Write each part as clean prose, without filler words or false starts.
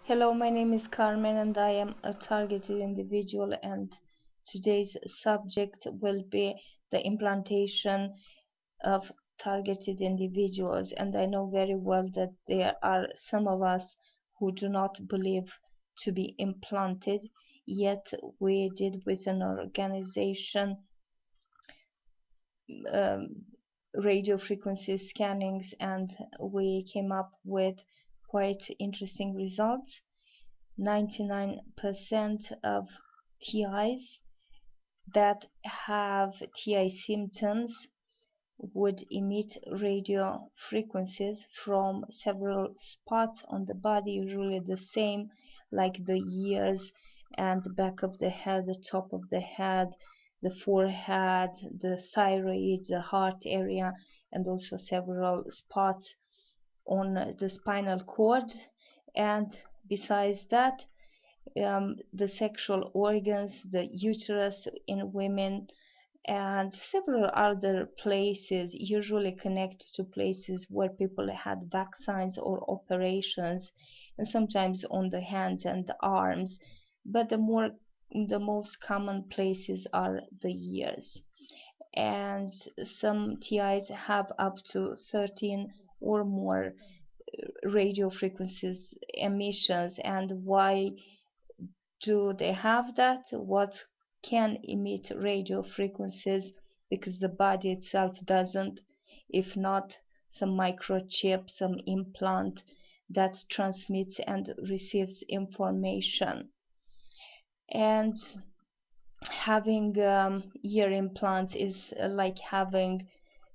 Hello, my name is Carmen and I am a targeted individual, and today's subject will be the implantation of targeted individuals. And I know very well that there are some of us who do not believe to be implanted, yet we did with an organization radio frequency scannings, and we came up with quite interesting results. 99% of TIs that have TI symptoms would emit radio frequencies from several spots on the body, usually the same, like the ears and back of the head, the top of the head, the forehead, the thyroid, the heart area, and also several spots on the spinal cord. And besides that, the sexual organs, the uterus in women, and several other places, usually connected to places where people had vaccines or operations, and sometimes on the hands and the arms. But the most common places are the ears. And some TIs have up to 13 or more radio frequencies emissions. And why do they have that? What can emit radio frequencies? Because the body itself doesn't. If not, some microchip, some implant that transmits and receives information. And having ear implants is like having,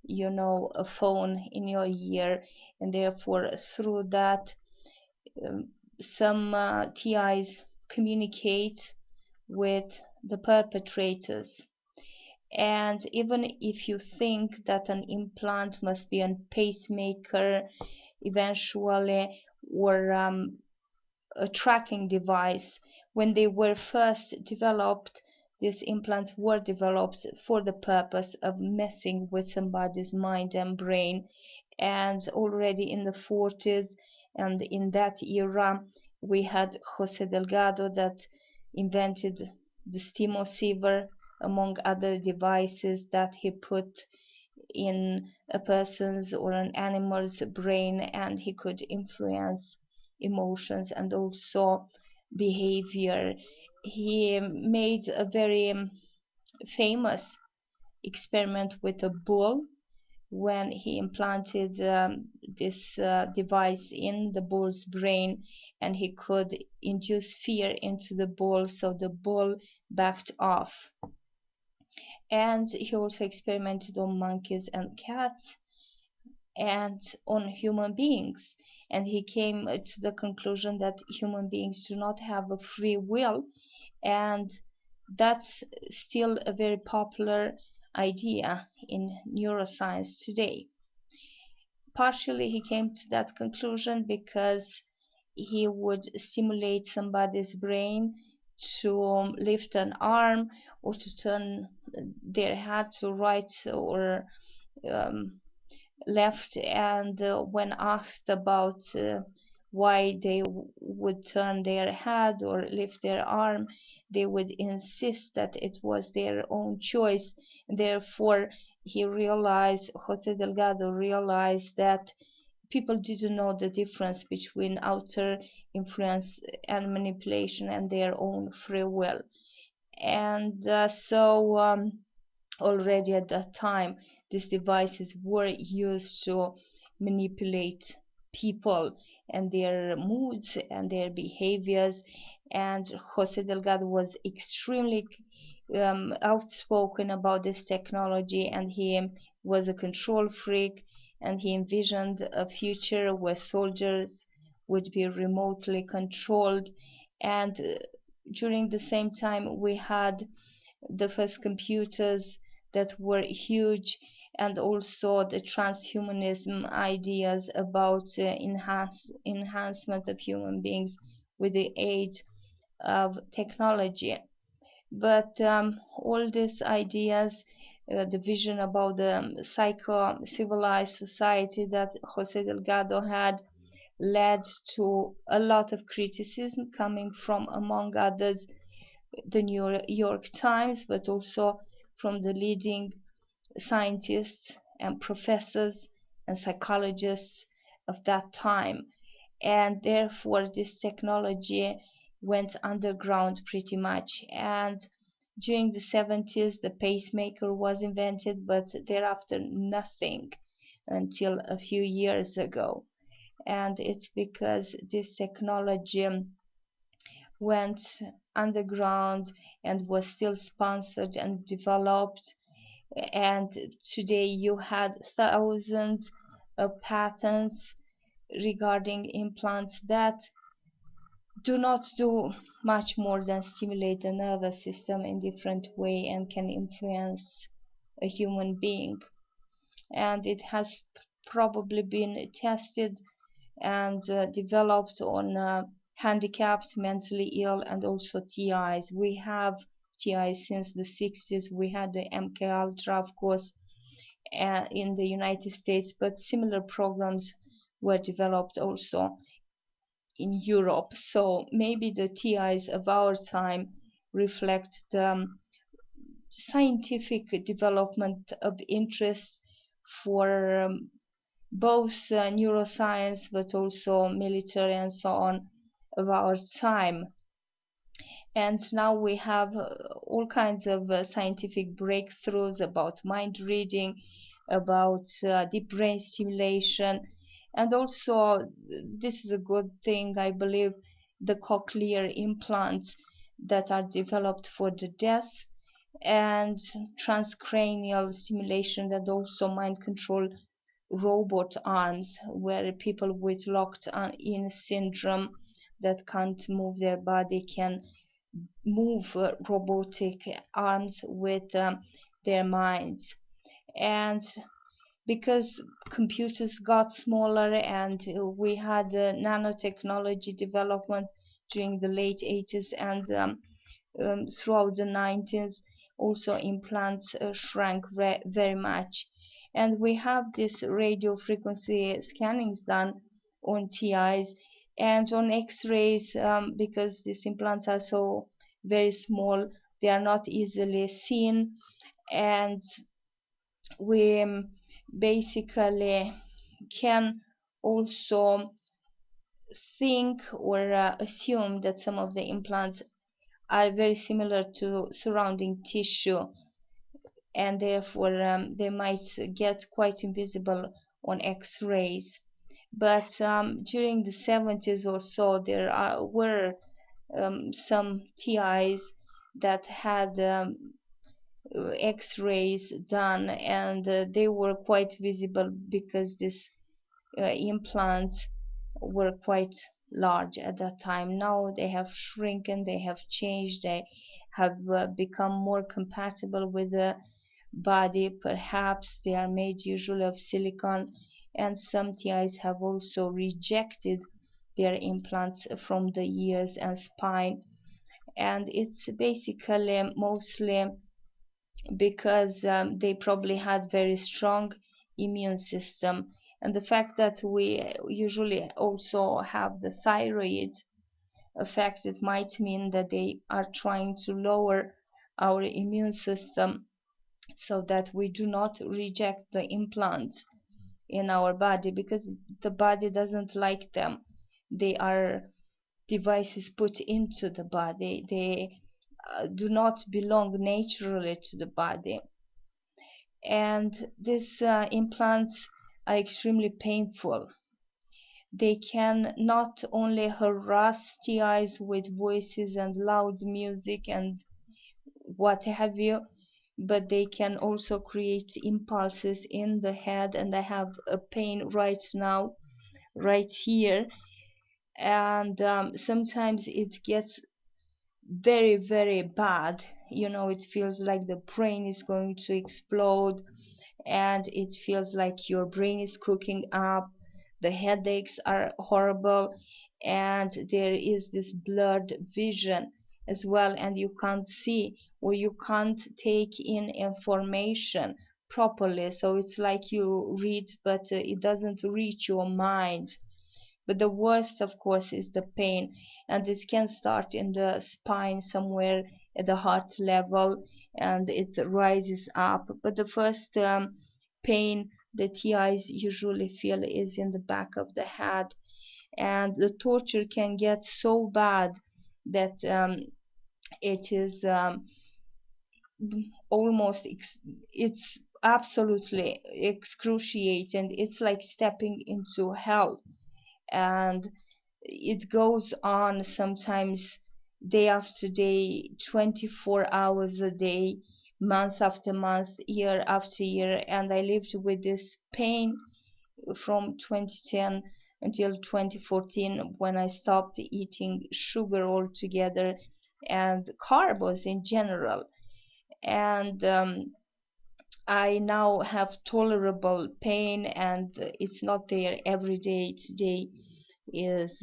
a phone in your ear, and therefore through that, some TIs communicate with the perpetrators. And even if you think that an implant must be a pacemaker eventually, or a tracking device, when they were first developed, these implants were developed for the purpose of messing with somebody's mind and brain. And already in the 40s and in that era, we had Jose Delgado that invented the Stimosiever, among other devices that he put in a person's or an animal's brain, and he could influence emotions and also behavior. He made a very famous experiment with a bull when he implanted this device in the bull's brain, and he could induce fear into the bull, so the bull backed off. And he also experimented on monkeys and cats and on human beings, and he came to the conclusion that human beings do not have a free will, and that's still a very popular idea in neuroscience today. Partially he came to that conclusion because he would stimulate somebody's brain to lift an arm or to turn their head to right or left, and when asked about why they would turn their head or lift their arm, they would insist that it was their own choice. And therefore Jose Delgado realized that people didn't know the difference between outer influence and manipulation and their own free will. And already at that time, these devices were used to manipulate people and their moods and their behaviors. And Jose Delgado was extremely outspoken about this technology, and he was a control freak, and he envisioned a future where soldiers would be remotely controlled. And during the same time, we had the first computers that were huge, and also the transhumanism ideas about enhancement of human beings with the aid of technology. But all these ideas, the vision about the psycho-civilized society that Jose Delgado had, led to a lot of criticism coming from, among others, the New York Times, but also from the leading scientists and professors and psychologists of that time. And therefore, this technology went underground pretty much. And during the 70s, the pacemaker was invented, but thereafter, nothing until a few years ago. And it's because this technology went underground and was still sponsored and developed. And today you had thousands of patents regarding implants that do not do much more than stimulate the nervous system in different way and can influence a human being. And it has probably been tested and developed on handicapped, mentally ill, and also TIs. We have TIs since the 60s. We had the MK Ultra, of course, in the United States, but similar programs were developed also in Europe. So maybe the TIs of our time reflect the scientific development of interest for both neuroscience but also military and so on of our time. And now we have all kinds of scientific breakthroughs about mind reading, about deep brain stimulation, and also this is a good thing, I believe, the cochlear implants that are developed for the deaf, and transcranial stimulation, and also mind control robot arms, where people with locked in syndrome that can't move their body can move robotic arms with their minds. And because computers got smaller and we had nanotechnology development during the late 80s and throughout the 90s, also implants shrank very much. And we have this radio frequency scannings done on TIs and on X-rays, because these implants are so very small, they are not easily seen. And we basically can also think or assume that some of the implants are very similar to surrounding tissue, and therefore they might get quite invisible on X-rays. But during the 70s or so, there were some TIs that had X-rays done, and they were quite visible because these implants were quite large at that time. Now they have shrunken, they have changed, they have become more compatible with the body. Perhaps they are made usually of silicone, and some TIs have also rejected their implants from the ears and spine. And it's basically mostly because they probably had very strong immune system, and the fact that we usually also have the thyroid effects, it might mean that they are trying to lower our immune system so that we do not reject the implants in our body, because the body doesn't like them. They are devices put into the body. They do not belong naturally to the body. And these implants are extremely painful. They can not only harass TIs with voices and loud music and what have you, but they can also create impulses in the head. And I have a pain right now, right here. And sometimes it gets very, very bad. You know, it feels like the brain is going to explode, and it feels like your brain is cooking up. The headaches are horrible, and there is this blurred vision as well, and you can't see or you can't take in information properly. So it's like you read, but it doesn't reach your mind. But the worst, of course, is the pain, and it can start in the spine somewhere at the heart level, and it rises up. But the first pain the TIs usually feel is in the back of the head, and the torture can get so bad that it is almost it's absolutely excruciating. It's like stepping into hell, and it goes on sometimes day after day, 24 hours a day, month after month, year after year. And I lived with this pain from 2010 until 2014, when I stopped eating sugar altogether and carbs in general. And I now have tolerable pain, and it's not there every day. Today is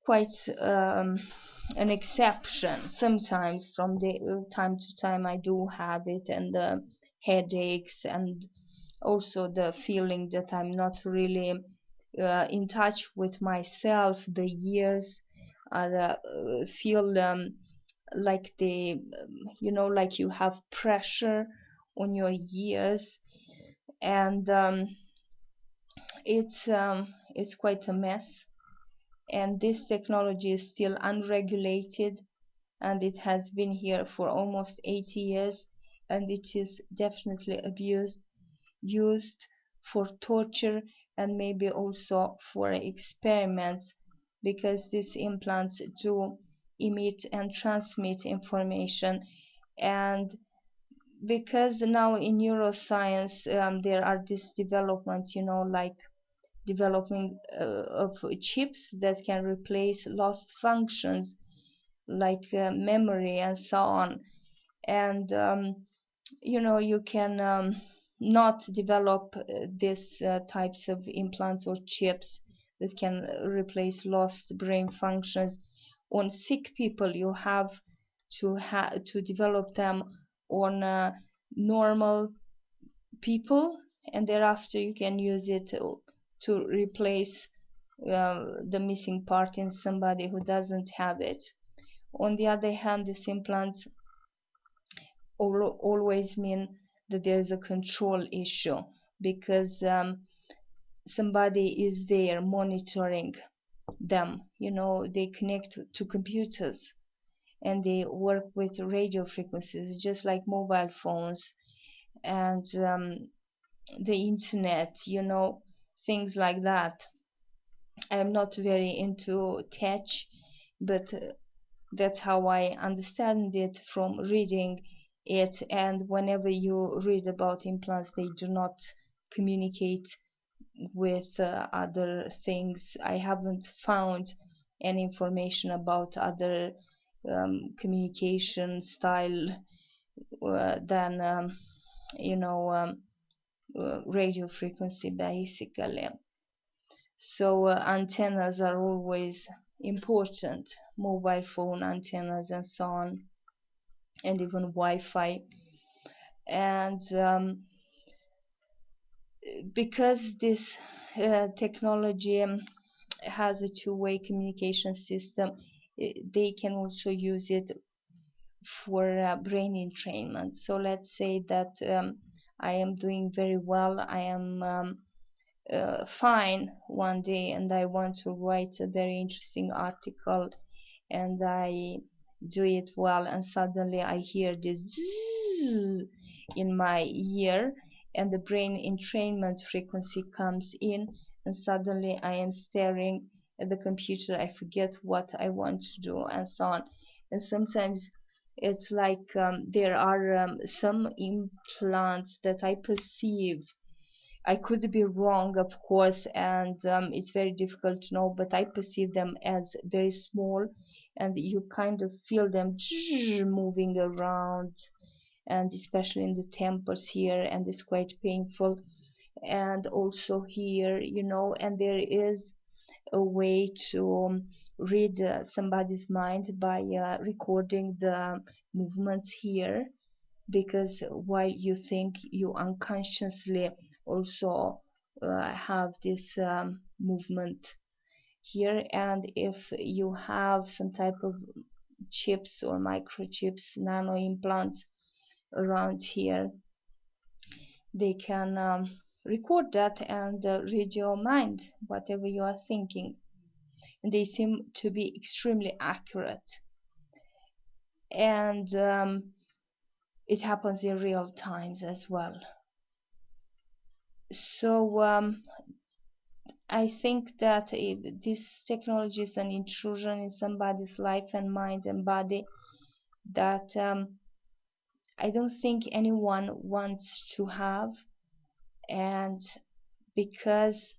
quite an exception. Sometimes from time to time I do have it, and the headaches, and also the feeling that I'm not really in touch with myself. The years are feel like they, like you have pressure on your ears, and it's quite a mess. And this technology is still unregulated, and it has been here for almost 80 years, and it is definitely abused, used for torture, and maybe also for experiments, because these implants do emit and transmit information. And because now in neuroscience there are these developments, like developing of chips that can replace lost functions like memory and so on. And you can not develop these types of implants or chips that can replace lost brain functions on sick people. You have to develop them on normal people, and thereafter you can use it to replace the missing part in somebody who doesn't have it. On the other hand, these implants always mean that there's a control issue, because somebody is there monitoring them. They connect to computers, and they work with radio frequencies, just like mobile phones and the internet, things like that. I'm not very into tech, but that's how I understand it from reading it. And whenever you read about implants, they do not communicate with other things. I haven't found any information about other communication style than radio frequency, basically. So antennas are always important, mobile phone antennas and so on, and even Wi-Fi. And because this technology has a two-way communication system, they can also use it for brain entrainment. So let's say that I am doing very well, I am fine one day, and I want to write a very interesting article, and I do it well, and suddenly I hear this zzz in my ear, and the brain entrainment frequency comes in, and suddenly I am staring at the computer. I forget what I want to do, and so on. And sometimes it's like there are some implants that I perceive. I could be wrong, of course, and it's very difficult to know, but I perceive them as very small, and you kind of feel them moving around, and especially in the temples here, and it's quite painful. And also here, and there is a way to read somebody's mind by recording the movements here, because while you think, you unconsciously also have this movement here. And if you have some type of chips or microchips, nano implants around here, they can record that and read your mind, whatever you are thinking. And they seem to be extremely accurate. And it happens in real times as well. So I think that if this technology is an intrusion in somebody's life and mind and body that I don't think anyone wants to have. And because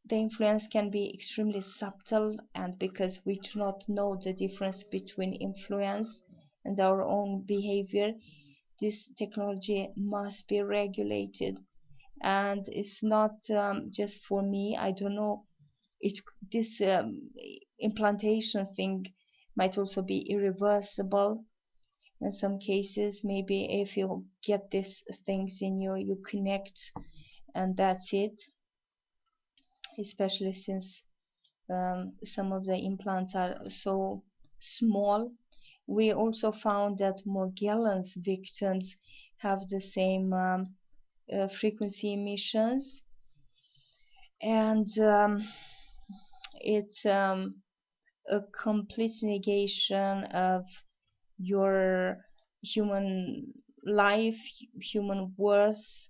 the influence can be extremely subtle, and because we do not know the difference between influence and our own behavior, this technology must be regulated. And it's not just for me. I don't know, this implantation thing might also be irreversible in some cases. Maybe if you get these things in you, you connect and that's it, especially since some of the implants are so small. We also found that Morgellons victims have the same frequency emissions, and it's a complete negation of your human life, human worth.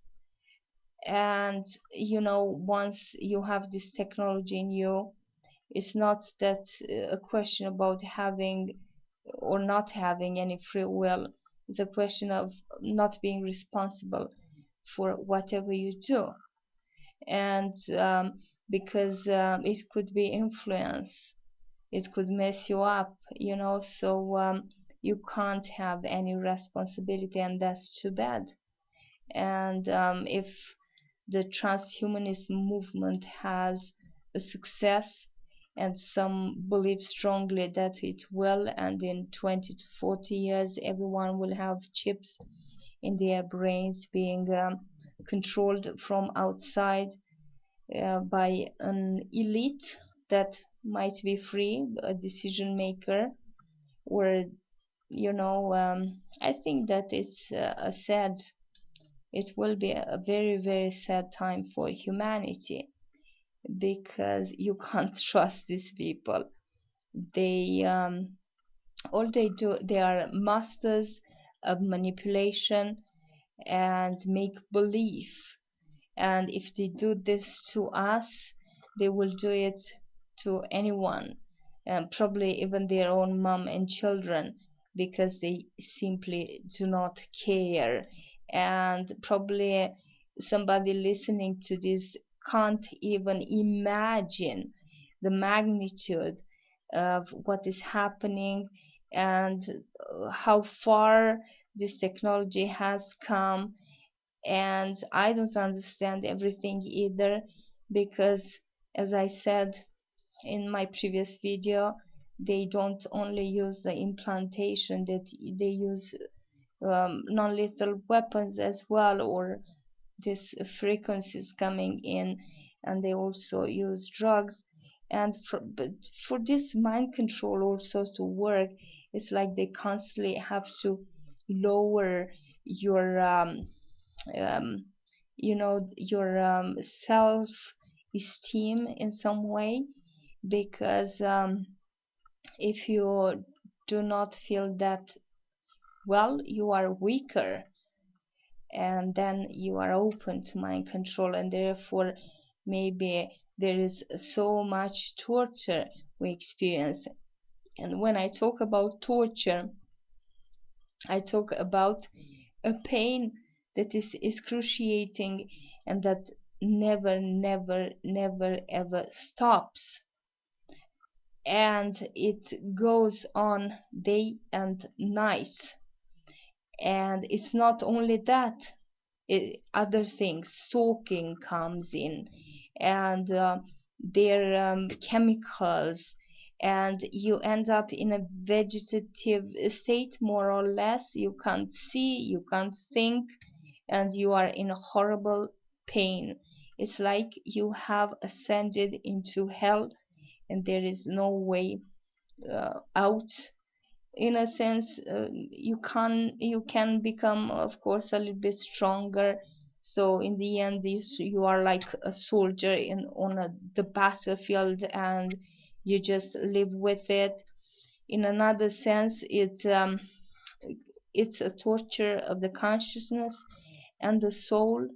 And once you have this technology in you, it's not that a question about having or not having any free will. It's a question of not being responsible for whatever you do. And because it could be influence, it could mess you up, so you can't have any responsibility, and that's too bad. And if the transhumanism movement has a success, and some believe strongly that it will, and in 20 to 40 years everyone will have chips in their brains being controlled from outside by an elite that might be free, a decision maker, or I think that it's it will be a very, very sad time for humanity, because you can't trust these people. They all they do, they are masters of manipulation and make believe. And if they do this to us, they will do it to anyone, probably even their own mom and children, because they simply do not care. And probably somebody listening to this can't even imagine the magnitude of what is happening, and how far this technology has come. And I don't understand everything either, because as I said in my previous video, they don't only use the implantation, that they use non-lethal weapons as well, or these frequencies coming in, and they also use drugs. And but for this mind control also to work, it's like they constantly have to lower your um, your self-esteem in some way, because if you do not feel that well, you are weaker, and then you are open to mind control, and therefore maybe there is so much torture we experience. And when I talk about torture, I talk about a pain that is excruciating, and that never, never, never, ever stops. And it goes on day and night. And it's not only that, other things, stalking comes in, and their chemicals, and you end up in a vegetative state, more or less. You can't see, you can't think, and you are in horrible pain. It's like you have ascended into hell and there is no way out. In a sense, you can become, of course, a little bit stronger. So in the end, you are like a soldier the battlefield, and you just live with it. In another sense, it's a torture of the consciousness and the soul,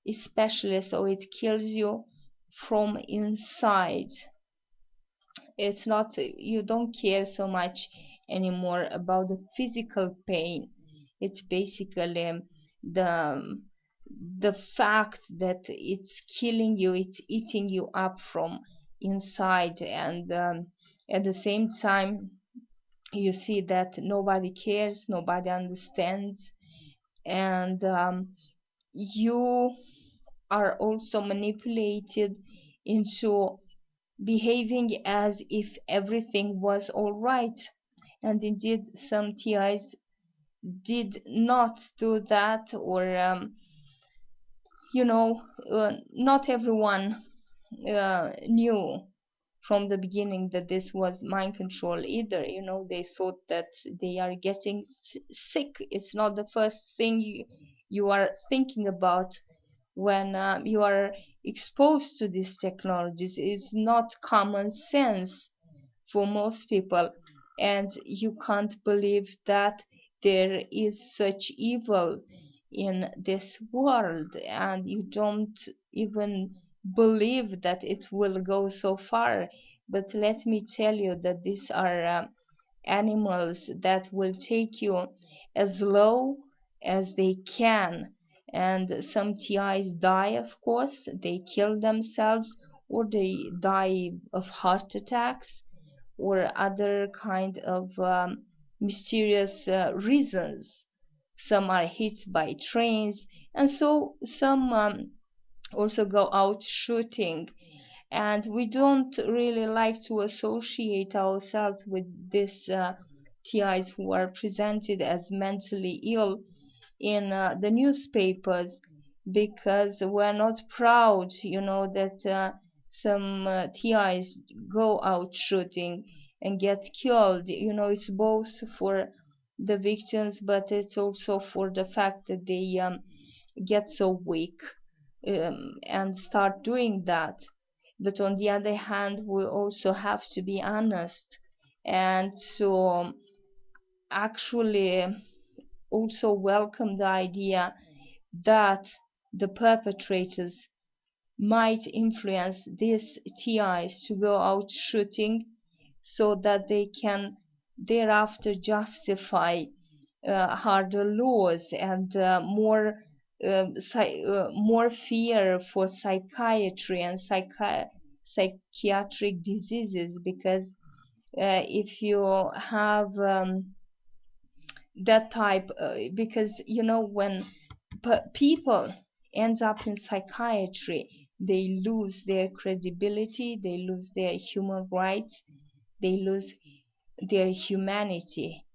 especially. So it kills you from inside. It's not, you don't care so much anymore about the physical pain. It's basically the the fact that it's killing you, it's eating you up from inside. And at the same time, you see that nobody cares, nobody understands. And you are also manipulated into behaving as if everything was all right. And indeed, some TIs did not do that, or not everyone knew from the beginning that this was mind control either. They thought that they are getting sick. It's not the first thing you are thinking about when you are exposed to these technologies. Is not common sense for most people, and you can't believe that there is such evil in this world, and you don't even believe that it will go so far. But let me tell you that these are animals that will take you as low as they can. And some TIs die, of course, they kill themselves, or they die of heart attacks or other kind of mysterious reasons. Some are hit by trains, and so some also go out shooting. And we don't really like to associate ourselves with these TIs who are presented as mentally ill in the newspapers, because we're not proud, that some TIs go out shooting and get killed. It's both for the victims, but it's also for the fact that they get so weak and start doing that. But on the other hand, we also have to be honest, and to actually also welcome the idea that the perpetrators might influence these TIs to go out shooting, so that they can thereafter justify harder laws and more fear for psychiatry and psychiatric diseases. Because if you have that type, because when people end up in psychiatry, they lose their credibility, they lose their human rights, they lose their humanity.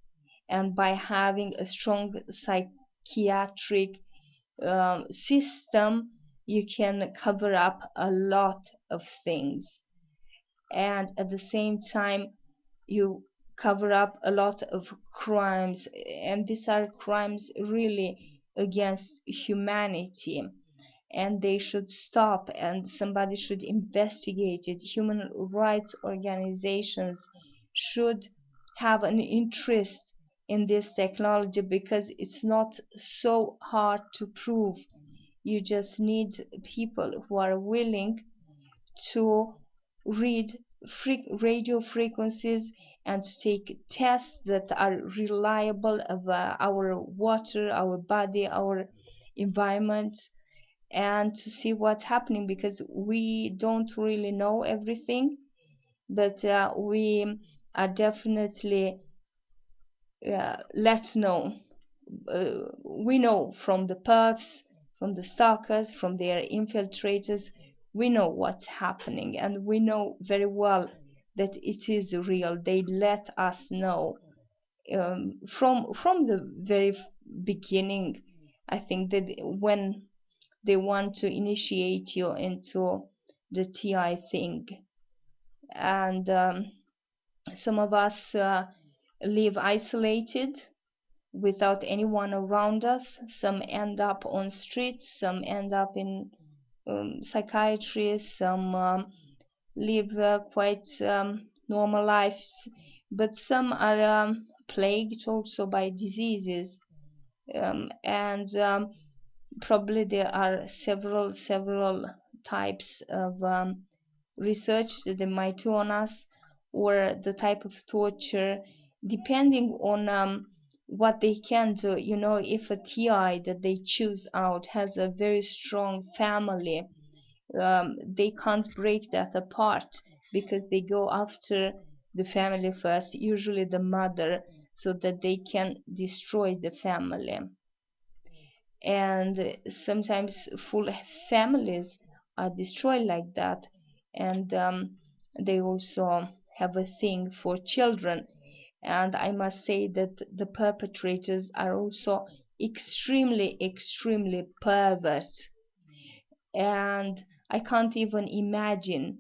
And by having a strong psychiatric system, you can cover up a lot of things, and at the same time you cover up a lot of crimes, and these are crimes really against humanity, and they should stop, and somebody should investigate it. Human rights organizations should have an interest in this technology, because it's not so hard to prove. You just need people who are willing to read radio frequencies and to take tests that are reliable of our water, our body, our environment, and to see what's happening, because we don't really know everything. But we are definitely let's know. We know from the perps, from the stalkers, from their infiltrators, we know what's happening, and we know very well that it is real. They let us know from the very beginning. I think that when they want to initiate you into the TI thing. And some of us live isolated without anyone around us. Some end up on streets, some end up in psychiatry, some live quite normal lives, but some are plagued also by diseases, and probably there are several types of research that they might do on us, or the type of torture, depending on what they can do. You know, if a TI that they choose out has a very strong family, they can't break that apart, because they go after the family first, usually the mother, so that they can destroy the family. And sometimes full families are destroyed like that. And they also have a thing for children. And I must say that the perpetrators are also extremely perverse. And I can't even imagine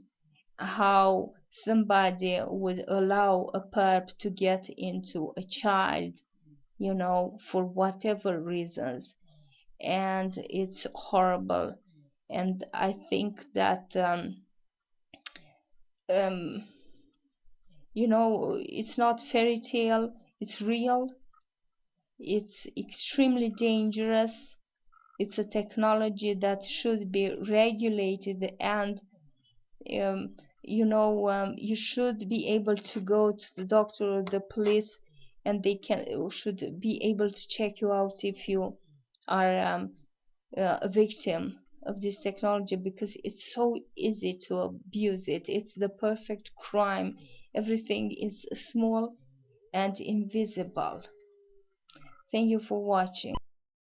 how somebody would allow a perp to get into a child, you know, for whatever reasons. And it's horrible. And I think that you know, it's not fairy tale, it's real. It's extremely dangerous. It's a technology that should be regulated, and you know, you should be able to go to the doctor or the police, and they should be able to check you out if you are a victim of this technology, because it's so easy to abuse it. It's the perfect crime. Everything is small and invisible. Thank you for watching.